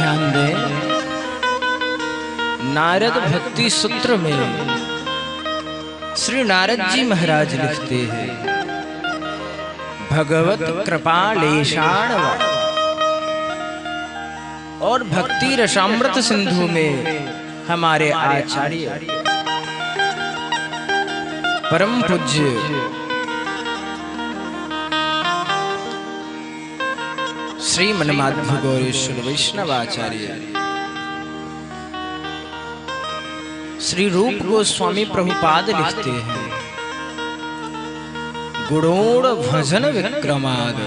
ध्यान दें, नारद भक्ति सूत्र में श्री नारद जी महाराज लिखते हैं, भगवत कृपालेशाण। और भक्ति रसामृत सिंधु में हमारे आचार्य परम पूज्य श्री मनमाध्व गौरीश्वर वैष्णवाचार्य श्री रूप गोस्वामी प्रभुपाद लिखते हैं, गुणोड़ भजन विक्रमाद।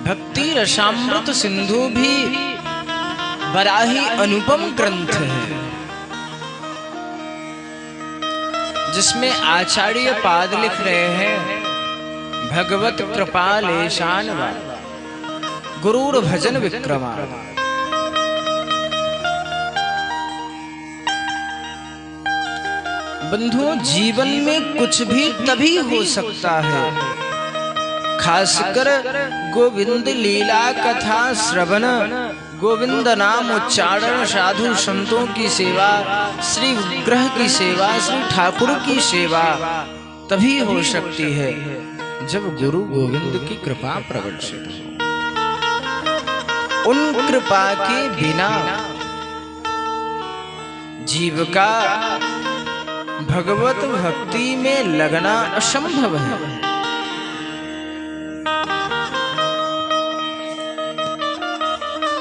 भक्ति रसामृत सिंधु भी बड़ा ही अनुपम ग्रंथ है, जिसमें आचार्य पाद लिख रहे हैं, भगवत कृपालेशान गुरूर भजन विक्रमाद। बंधुओं, जीवन में कुछ भी तभी हो सकता है, खासकर गोविंद लीला कथा श्रवण, गोविंद नाम उच्चारण, साधु संतों की सेवा, श्री विग्रह की सेवा, श्री ठाकुर की सेवा तभी हो सकती है जब गुरु गोविंद की कृपा प्रवर्तित हो। उन कृपा के बिना जीव का भगवत भक्ति में लगना असंभव है।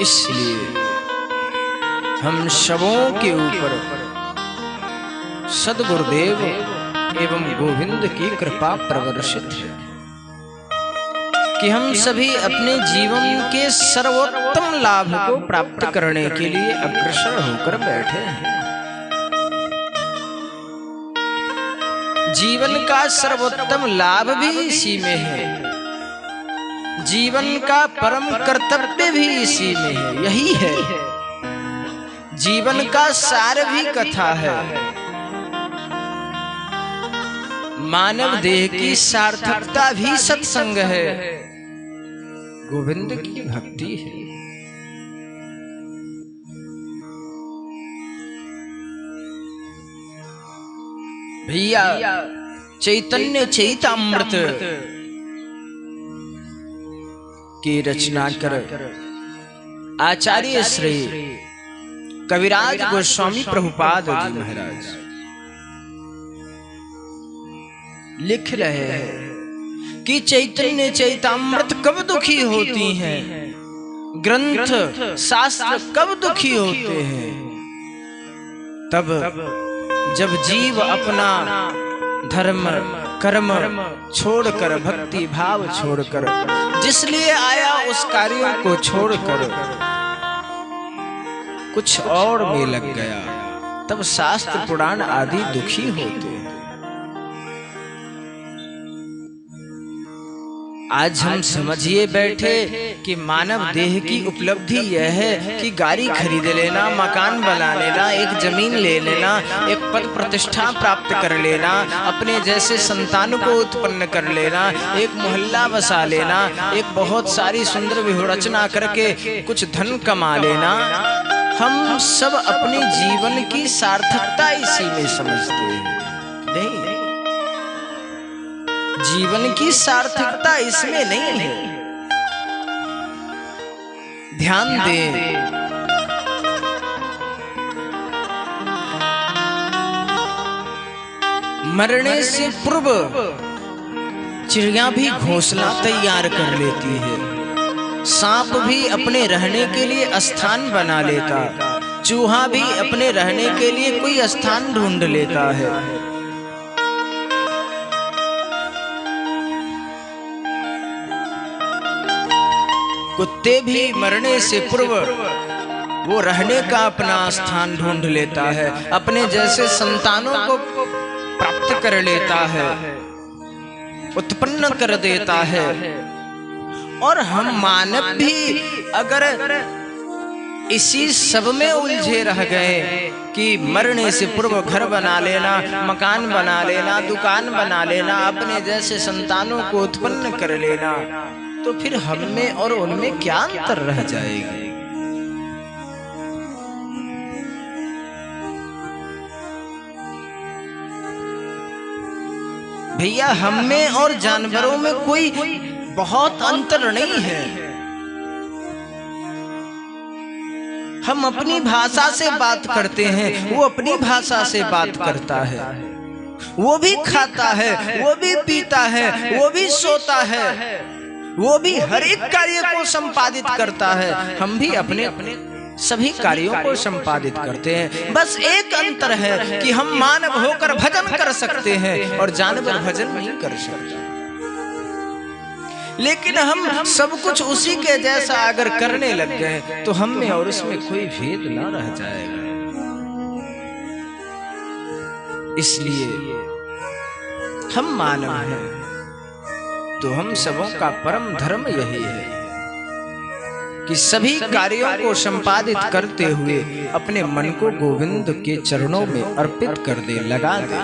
इसलिए हम सबों के ऊपर सद्गुरुदेव एवं गोविंद की कृपा प्रवर्षित है कि हम सभी अपने जीवन के सर्वोत्तम लाभ को प्राप्त करने के लिए अग्रसर होकर बैठे हैं। जीवन का सर्वोत्तम लाभ भी इसी में है, जीवन का परम कर्तव्य भी इसी में है, यही है। जीवन का सार भी कथा है, मानव देह की सार्थकता भी सत्संग है, गोविंद की भक्ति है। भैया, चैतन्य चैतामृत की रचना कर आचार्य श्री कविराज गोस्वामी प्रभुपाद जी महाराज लिख रहे हैं कि चैतन्य चैतामृत कब दुखी होती हैं, ग्रंथ शास्त्र कब दुखी होते हैं, तब जब जीव अपना धर्म कर्म छोड़कर, भक्ति भाव छोड़कर, जिसलिए आया उस कार्यों को छोड़कर कुछ और में लग गया, तब शास्त्र पुराण आदि दुखी होते हैं। आज हम समझिए बैठे कि मानव देह की उपलब्धि यह है कि गाड़ी खरीद लेना, मकान बना लेना, एक जमीन ले लेना, एक पद प्रतिष्ठा प्राप्त कर लेना, अपने जैसे संतान को उत्पन्न कर लेना, एक मोहल्ला बसा लेना, एक बहुत सारी सुंदर व्यूहरचना करके कुछ धन कमा लेना। हम सब अपने जीवन की सार्थकता इसी में समझते हैं। नहीं, जीवन की सार्थकता इसमें नहीं है। ध्यान दें, मरने से पूर्व चिड़िया भी घोंसला तैयार कर लेती है, सांप भी अपने रहने के लिए स्थान बना लेता, चूहा भी अपने रहने के लिए कोई स्थान ढूंढ लेता है। कुत्ते भी मरने से पूर्व वो रहने का अपना स्थान ढूंढ लेता है, अपने जैसे संतानों को प्राप्त कर लेता है, उत्पन्न कर देता है। और हम मानव भी अगर इसी सब में उलझे रह गए कि मरने से पूर्व घर बना लेना, मकान बना लेना, दुकान बना लेना, अपने जैसे संतानों को उत्पन्न कर लेना, तो फिर हम में और उनमें क्या अंतर रह जाएगी। भैया हम में और जानवरों में कोई बहुत अंतर नहीं है। हम अपनी भाषा से बात करते हैं, वो अपनी भाषा से बात करता है। वो भी खाता है, वो भी पीता है, वो भी सोता है, वो भी हर एक कार्य को संपादित करता है। हम भी अपने अपने सभी कार्यों को संपादित करते हैं। बस एक अंतर है कि हम मानव होकर भजन कर सकते हैं और जानवर भजन नहीं कर सकते। लेकिन हम सब कुछ उसी के जैसा अगर करने लग गए तो हम में और उसमें कोई भेद ना रह जाएगा। इसलिए हम मानव हैं तो हम सबों का परम धर्म यही है कि सभी कार्यों को संपादित करते हुए अपने मन को गोविंद के चरणों में अर्पित कर दे, लगा दे।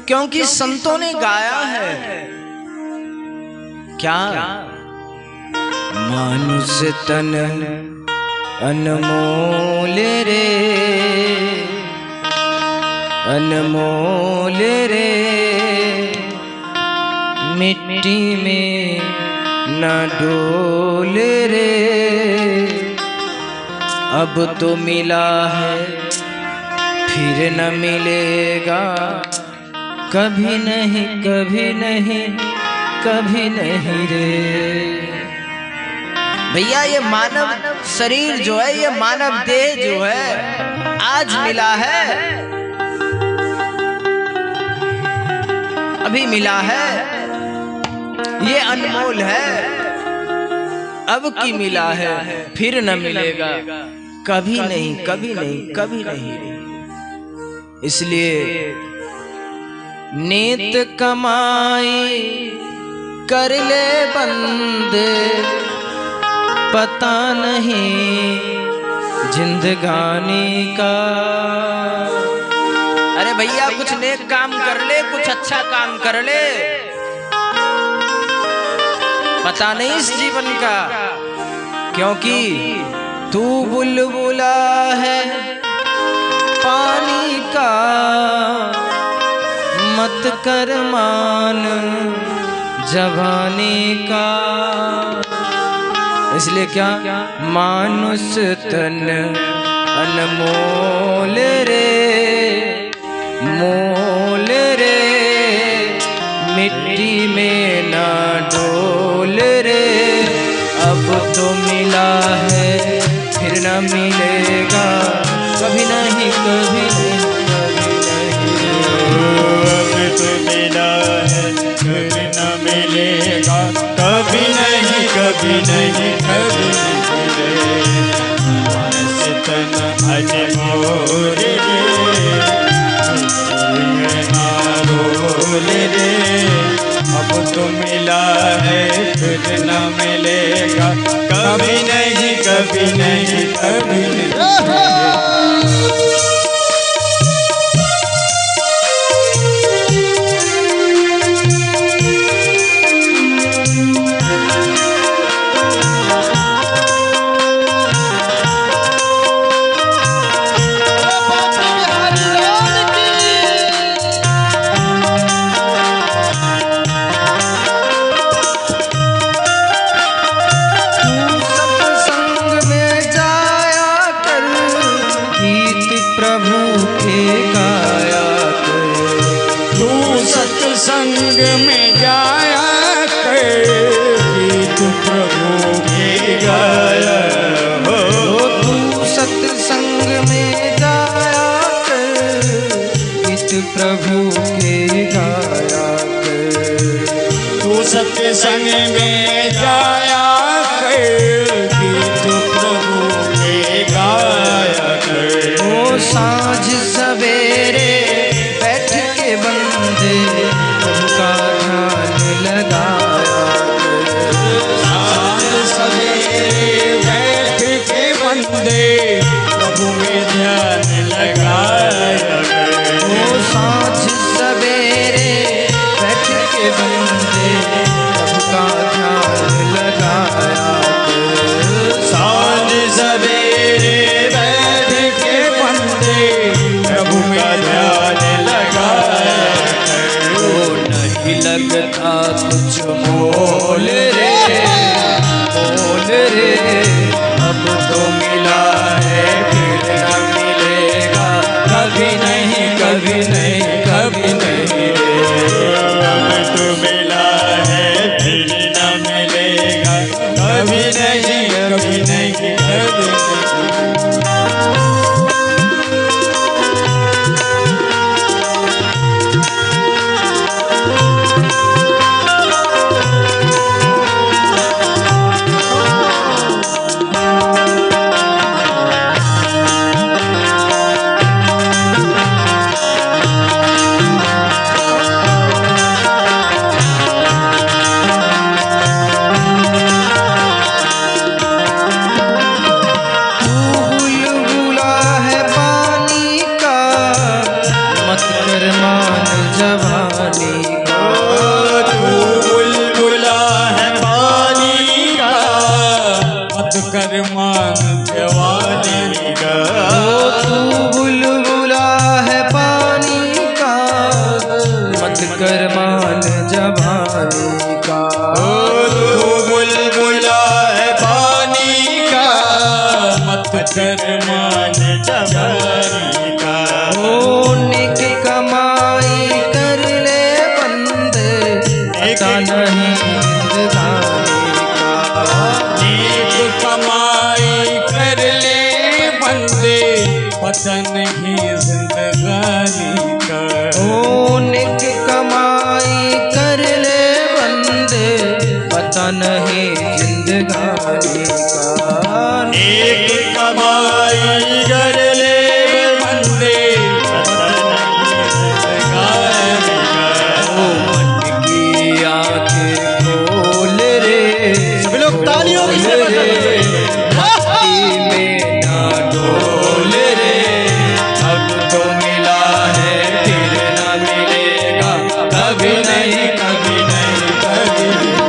क्योंकि संतों ने गाया है क्या, मानुष तन अनमोल रे, अनमोल रे, मिट्टी में न डोल रे। अब तो मिला है फिर न मिलेगा, कभी नहीं कभी नहीं कभी नहीं रे। भैया ये मानव शरीर जो है, ये मानव देह जो है आज मिला है, अभी मिला है, ये अनमोल है, अब की मिला है, फिर न मिलेगा, कभी नहीं कभी नहीं कभी नहीं। इसलिए नेत कमाई कर ले बंदे, पता नहीं जिंदगानी का। अरे भैया कुछ नेक काम कर ले, कुछ अच्छा काम कर ले, पता नहीं इस जीवन का। क्योंकि तू बुलबुला है पानी का, मत कर मान जवानी का। इसलिए क्या, मानुष तन अनमोल रे, मोल रे, मिट्टी में ना डोल रे। अब तो मिला है फिर न मिलेगा, कभी नहीं कभी नहीं कभी नहीं। अब तो मिला है फिर न मिलेगा, कभी नहीं कभी नहीं कभी नहीं। मानस तन अनमोल रे, रे, अब तो मिला है फिर न मिलेगा, कभी नहीं कभी नहीं कभी नहीं। संग में जाया कर, गीत प्रभु के गाया हो। तू सत्संग में जाया कर, गीत प्रभु के गाया कर। तू सत्संग में जाया कर, गीत प्रभु के गाया कर। ओ सांझ सवेरे बैठ के बंदे का ध्यान लगाया, सांझ सवेरे बैठ के बंदे प्रभु में ध्यान लगाया। ओ सांझ सवेरे बैठ के लगता कुछ मोल रे, मोल रे। अब तो मिला है फिर न मिलेगा, कभी नहीं कभी नहीं कभी नहीं रे। अब तो मिला है फिर न मिलेगा, कभी नहीं कभी नहीं कभी नहीं। कर मान जवानी का, तू बुलबुला है पानी का, मत कर मान जवानी का। तू बुलबुला है पानी का, मत कर मान जवानी का। नेक कमाई कर ले बंदे, पता नहीं जिंदगानी का। नेक कमाई कर ले बंदे, पता नहीं जिंदगानी का। नेक कमाई कर ले बंदे, पता नहीं जिंदगानी का। नेक कमाई कर ले बंदे, पता नहीं जिंदगानी का। मन की आंखें खोल रे, सब लोग तालियों की से बजाइए। मस्ती में ना डोल रे। अब तो मिला है फिर ना मिलेगा, कभी नहीं कभी नहीं कभी नहीं।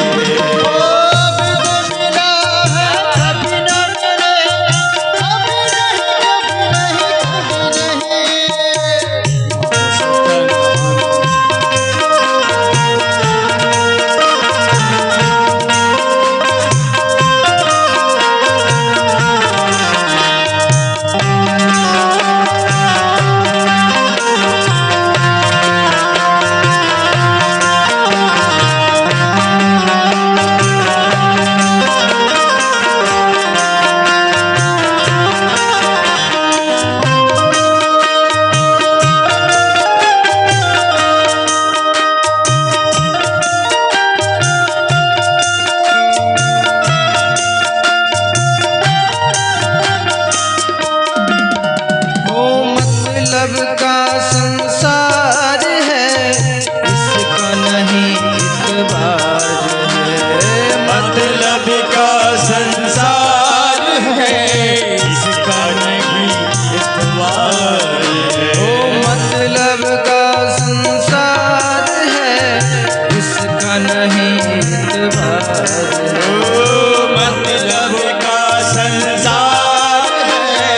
मतलब का संसार है, इसका नहीं इतबार है। मतलब का संसार है, इसका नहीं इतबार है। मतलब का संसार है, इसका नहीं इतबार है। मतलब का संसार है,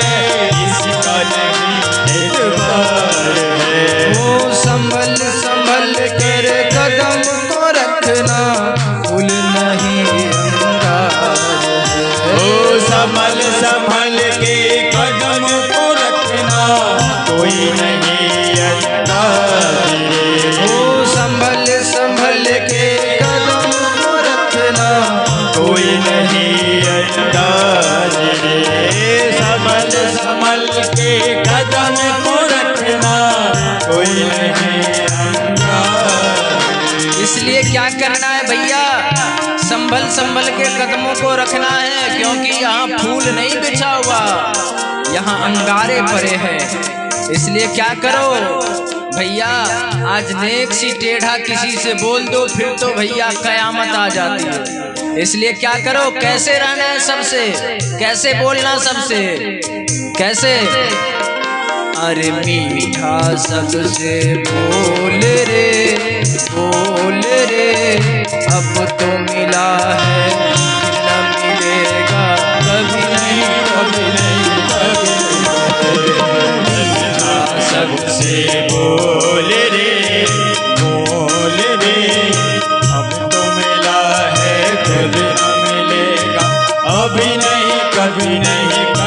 इसका नहीं इतबार है। संभल संभल कर कदम को रखना, भूल नहीं अंगार है। संभल संभल के कदम को रखना, कोई नहीं अंदाज रे। संभल संभल के कदम को रखना, कोई नहीं अंदाज रे। संभल संभल के कदम को रखना, कोई नहीं अंदाज। इसलिए क्या करना है भैया, संभल संभल के कदमों को रखना है, क्योंकि यहाँ फूल नहीं बिछा हुआ, यहाँ अंगारे पड़े हैं। इसलिए क्या करो भैया, आज नेक सी टेढ़ा किसी से बोल दो, फिर तो भैया कयामत आ जाती है। इसलिए क्या करो, कैसे रहना है सबसे, कैसे बोलना सबसे, कैसे। अरे मीठा सबसे बोल रे, बोल रे। अब तो मिला है न मिलेगा, कभी नहीं कभी नहीं कभी नहीं। सबसे बोल रे, बोल रे।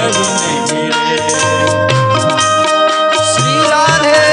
कभी नहीं रे। श्री राधे।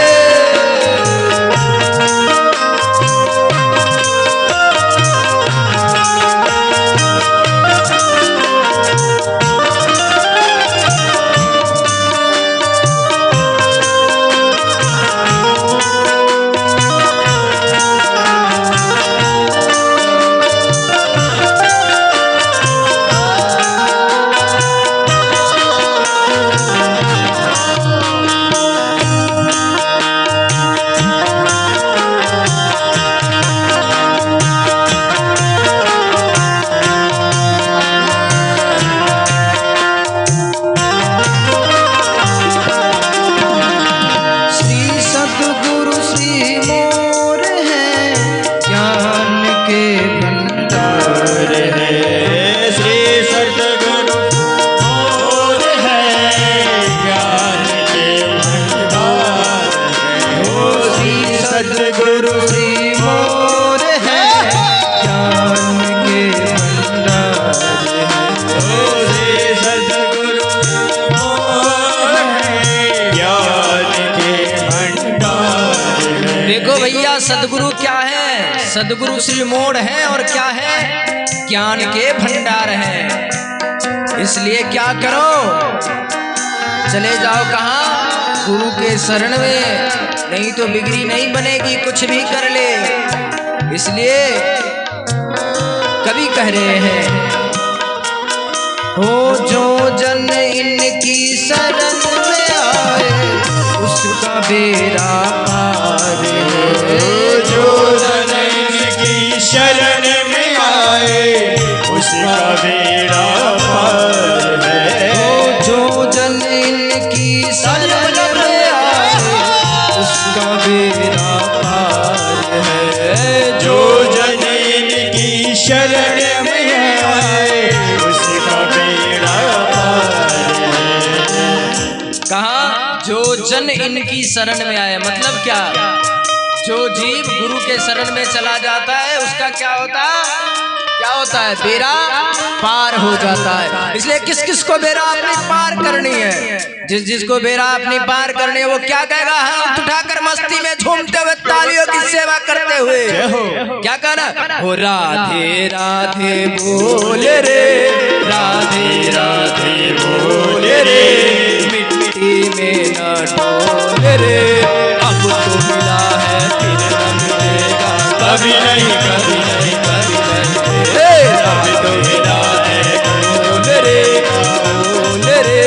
सदगुरु क्या है? सदगुरु श्री मोड़ है और क्या है? ज्ञान के भंडार है। इसलिए क्या करो, चले जाओ कहाँ? गुरु के शरण में, नहीं तो बिगड़ी नहीं बनेगी, कुछ भी कर ले। इसलिए कवि कह रहे हैं, हो जो जन इनकी शरण में आए उसका बेड़ा पार है। जो जन इनकी शरण में आए उसका बेड़ा पार है। जो जन इनकी शरण में आए उसका बेड़ा पार है। जो जन इनकी शरण में आए उसका बेड़ा पार है। कहा जो जन इनकी शरण में आए, मतलब क्या? जो जीव गुरु के शरण में चला जाता है उसका क्या होता है? बेड़ा पार हो जाता है। इसलिए किस किस को बेड़ा अपनी पार करनी है, जिस जिसको बेड़ा अपनी पार करनी है वो क्या कहेगा? हाथ उठाकर मस्ती में झूमते हुए तालियों की सेवा करते हुए क्या कहना? हो राधे राधे बोले रे, राधे राधे बोले रे, मिट्टी में न डोले रे, अब तो मिला है फिर न मिलेगा कभी नहीं, कभी नहीं, कभी नहीं। अब तो मिला है डोले रे, डोले रे,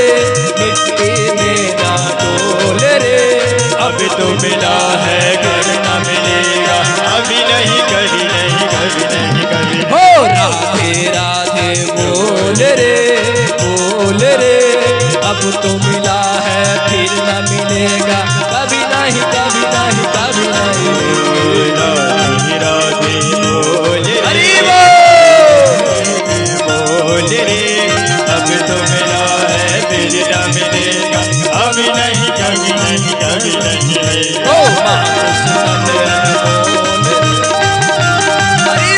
मिट्टी में न डोले रे, अब तो मिला है घर न मिलेगा अभी नहीं, कभी नहीं, कभी नहीं, कभी नहीं। हो राधे राधे बोले रे, बोले रे, अब तो मिला है फिर न मिलेगा कभी नहीं, कभी नहीं, कभी नहीं। राधे राधे बोले हरि बोले रे, अब तो मिला है फिर न मिलेगा अभी नहीं, कभी नहीं, कभी नहीं। ओ मानस तन बोले हरि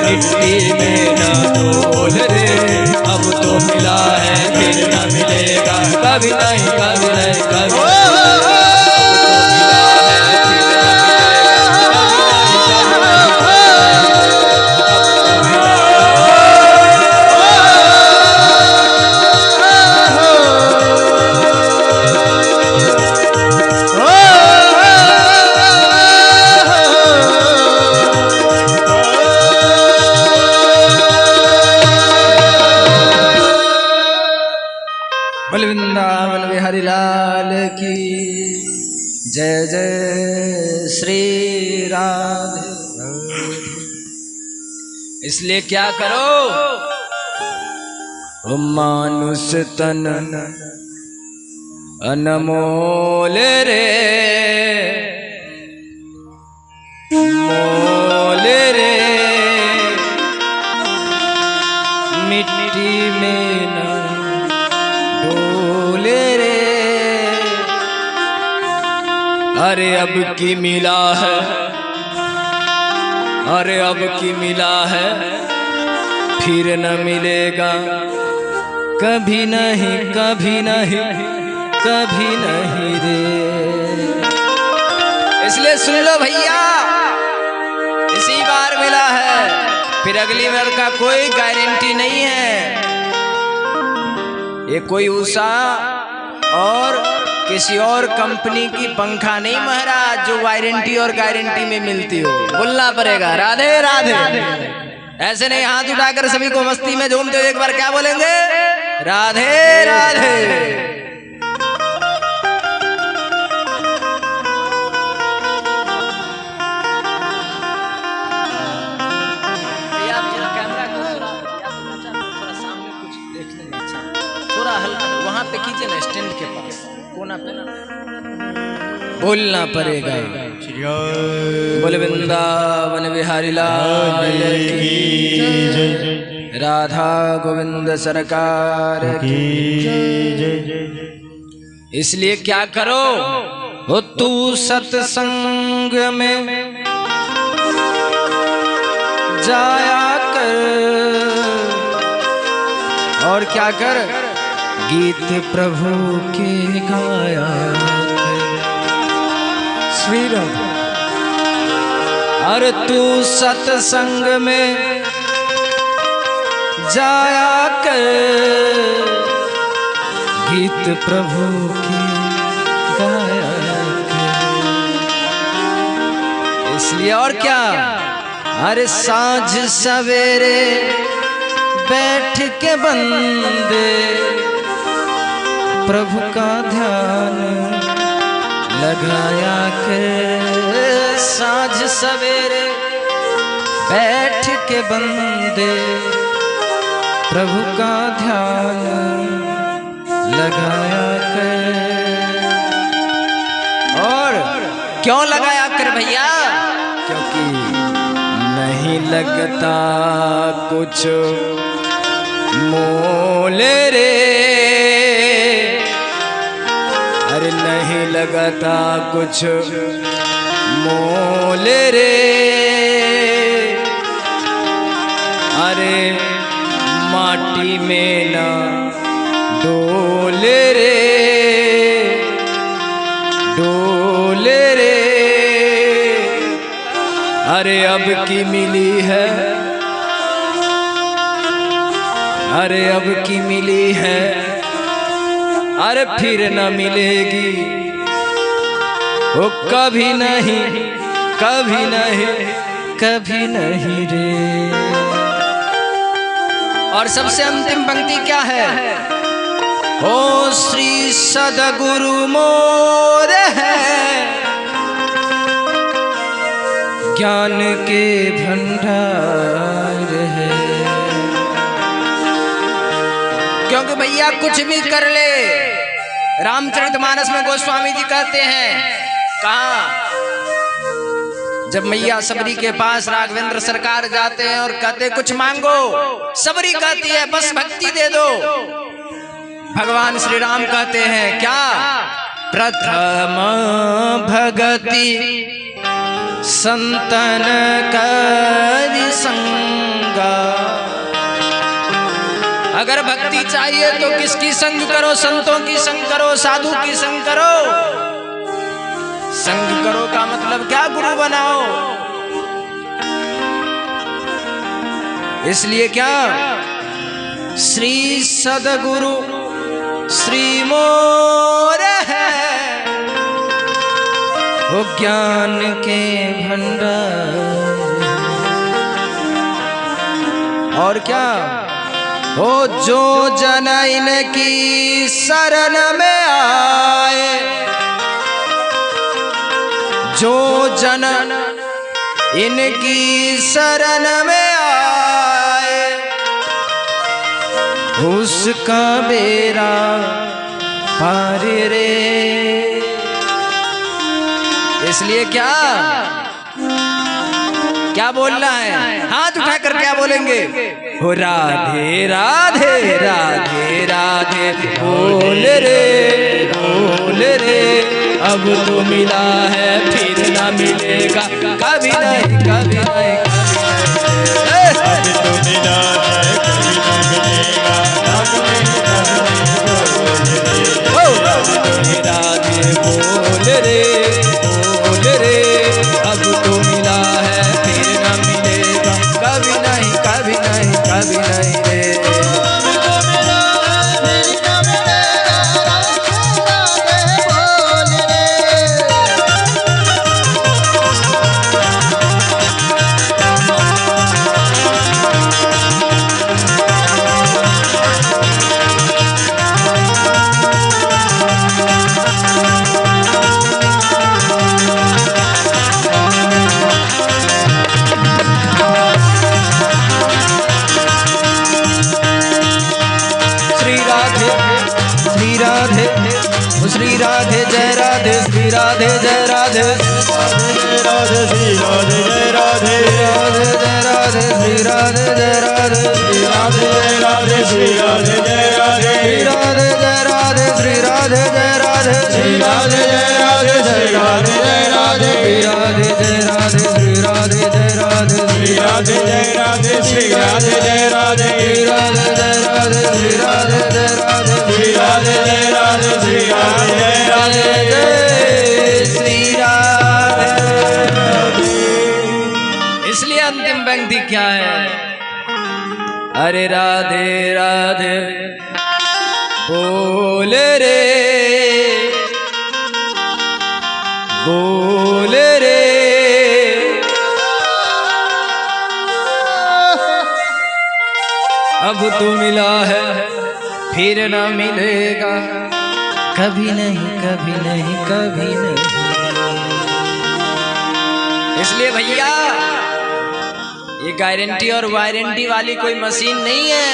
मिट्टी में ना डोल रे, अब तो मिला है फिर न मिलेगा कभी नहीं, कभी नहीं, कभी इसलिए क्या करो, ओ मानुष तन अनमोल रे, मोल रे, मिट्टी में न डोले रे। अरे अब की मिला है, अरे अब की मिला है, फिर न मिलेगा कभी नहीं, कभी नहीं, कभी नहीं रे। इसलिए सुन लो भैया, इसी बार मिला है, फिर अगली बार का कोई गारंटी नहीं है। ये कोई उषा और किसी और कंपनी की पंखा नहीं महाराज, जो वारंटी और गारंटी में मिलती हो। बोलना पड़ेगा राधे राधे। ऐसे नहीं हाथ उठाकर सभी को मस्ती में झूमते हुए एक बार क्या बोलेंगे, राधे राधे। वहां पे कीजिए ना, स्टैंड के पास कोना पे ना, बोलना पड़ेगा। बोले वृंदावन बिहारी लाल की जय, राधा गोविंद सरकार की जय। इसलिए क्या करो, हो तू सत्संग में जाया कर, और क्या कर, गीत प्रभु के गाया श्री राम। अरे तू सत्संग में जाया कर, गीत प्रभु के गाया कर। इसलिए और क्या, अरे साँझ सवेरे बैठ के बंदे प्रभु का ध्यान लगाया कर। साँझ सवेरे बैठ के बंदे प्रभु का ध्यान लगाया कर। और क्यों लगाया कर भैया, क्योंकि नहीं लगता कुछ मोल रे, अरे नहीं लगता कुछ मोल रे। अरे माटी में ना डोल रे, डोल रे। अरे अब की मिली है, अरे अब की मिली है, अरे फिर न मिलेगी वो कभी नहीं, कभी नहीं, कभी नहीं रे। और सबसे अंतिम पंक्ति क्या है, ओ श्री सद्गुरु मोर है, ज्ञान के भंडार है। क्योंकि भैया कुछ भी कर ले, रामचरितमानस में गोस्वामी जी कहते हैं, कहा जब मैया सबरी के पास राघवेंद्र सरकार जाते हैं और कहते कुछ मांगो, सबरी कहती है बस भक्ति दे दो। भगवान श्री राम कहते हैं क्या, प्रथम भगति संतन करि संगा। अगर भक्ति चाहिए तो किसकी संग करो, संतों की संग करो, साधु की संग करो। संग करो का मतलब क्या, गुरु बनाओ। इसलिए क्या, श्री सद्गुरु श्री मोर है, वो ज्ञान के भंडार। और क्या, हो जो जन इनकी शरण में आए, जो जन इनकी शरण में आए उसका बेड़ा पार रे। इसलिए क्या क्या बोलना है? हाथ उठाकर क्या बोलेंगे? हो राधे राधे राधे राधे बोल रे अब तो मिला है फिर ना मिलेगा कभी नहीं कभी नहीं अब तो मिला है कभी न मिलेगा राधे बोल रे अब तो मिला है फिर ना मिलेगा कभी नहीं कभी नहीं कभी नहीं रे। श्री राधे जय राधे श्री राधे जय राधे राधे श्री राधे जय राधे राधे जय राधे श्री राधे जय राधे श्री राधे जय राधे श्री राधे जय राधे श्री राधे जय राधे श्री राधे जय राधे श्री राधे जय राधे श्री राधे जय राधे श्री राधे जय राधे श्री राधे जय राधे श्री राधे जय राधे श्री राधे जय राधे श्री राधे जय राधे श्री राधे जय राधे जय श्री राधे। इसलिए अंतिम पंक्ति क्या है? अरे राधे राधे बोल रे अब तो मिला है फिर न मिलेगा कभी नहीं कभी नहीं कभी नहीं। इसलिए भैया ये गारंटी और वारंटी वाली कोई मशीन नहीं है,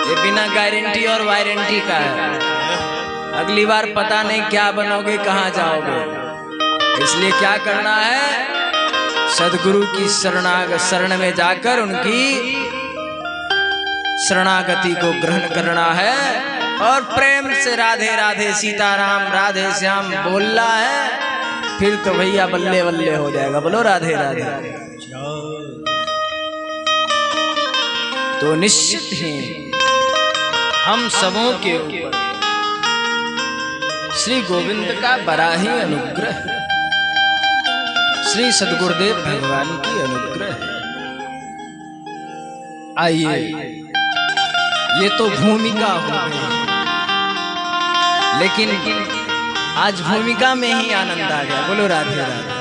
ये बिना गारंटी और वारंटी का है। अगली बार पता नहीं क्या बनोगे कहाँ जाओगे। इसलिए क्या करना है? सदगुरु की शरण में जाकर उनकी शरणागति को ग्रहण करना है और प्रेम से राधे राधे सीताराम राधे श्याम बोलना है, फिर तो भैया बल्ले बल्ले हो जाएगा। बोलो राधे राधे। तो निश्चित ही हम सबों के ऊपर श्री गोविंद का बड़ा ही अनुग्रह, श्री सद्गुरुदेव भगवान की अनुग्रह। आइए, ये तो भूमिका हो गई, लेकिन आज भूमिका में ही आनंद आ गया। बोलो राधे राधे।